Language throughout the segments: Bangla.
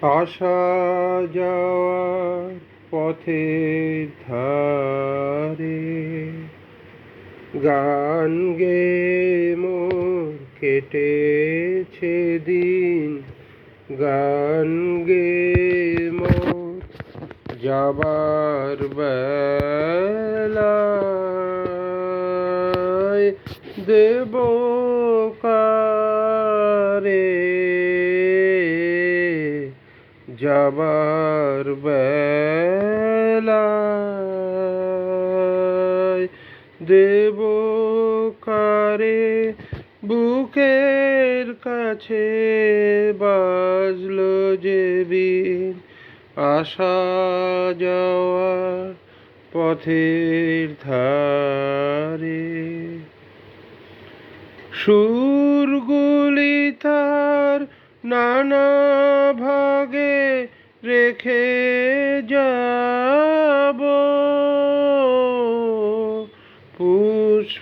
আসা যাওয়ার পথের ধারে গান গেয়ে মোর কেটেছে দিন, গান গেয়ে মোর যাবার বেলায় দেব কারে যাবার বেলায় দেব কারে বুকের কাছে বাজলো যে বিন, আসা যাওয়ার পথের ধারে সুরগুলি তার নানা ভাগে রেখে যাব পুষ্পরাগে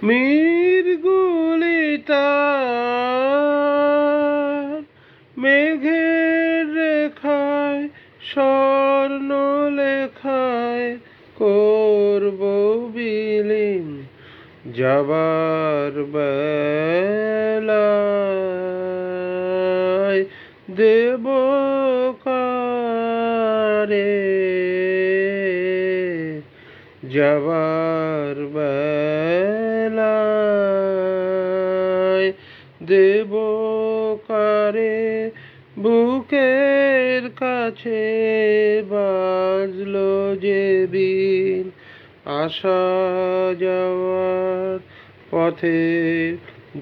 মিরগুলি তার মেঘের রেখায় স্বর্ণ লেখায় করব বিলীন যাবার বেলায় দেব কারে যাবার বেলায় দেব কারে বুকের কাছে বাজলো যে বিন, আসা যাওয়ার পথের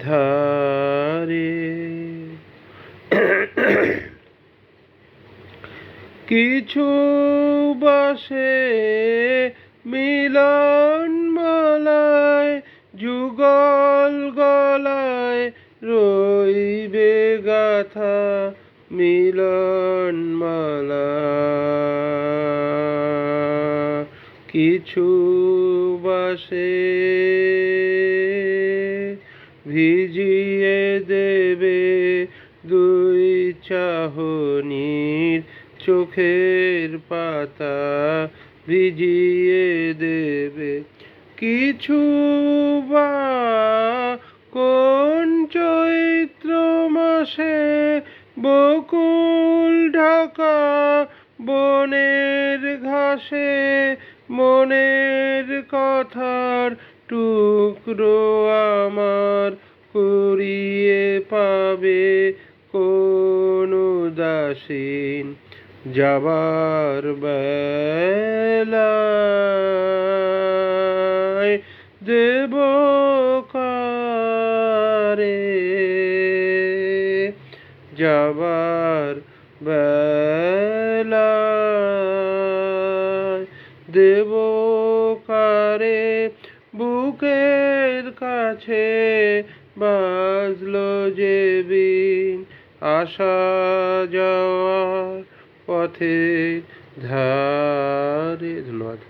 ধারে কিছু বাসে মিলন মালায় যুগল গলায় রইবে গাথা মিলন মালা, কিছু বাসে ভিজিয়ে দেবে দুই চাহনির চোখের পাতা ভিজিয়ে দেবে, কিছু বা কোন চৈত্র মাসে বকুল ঢাকা বনের ঘাসে মনের কথার টুকরো আমার কুড়িয়ে পাবে কোন উদাসীন যাবার বেলায় দেব কারে যাবার বেলায় দেব কারে বুকের কাছে বাজলো যে বিন, আসা যাওয়ার পথে ধারে। ধন্যবাদ।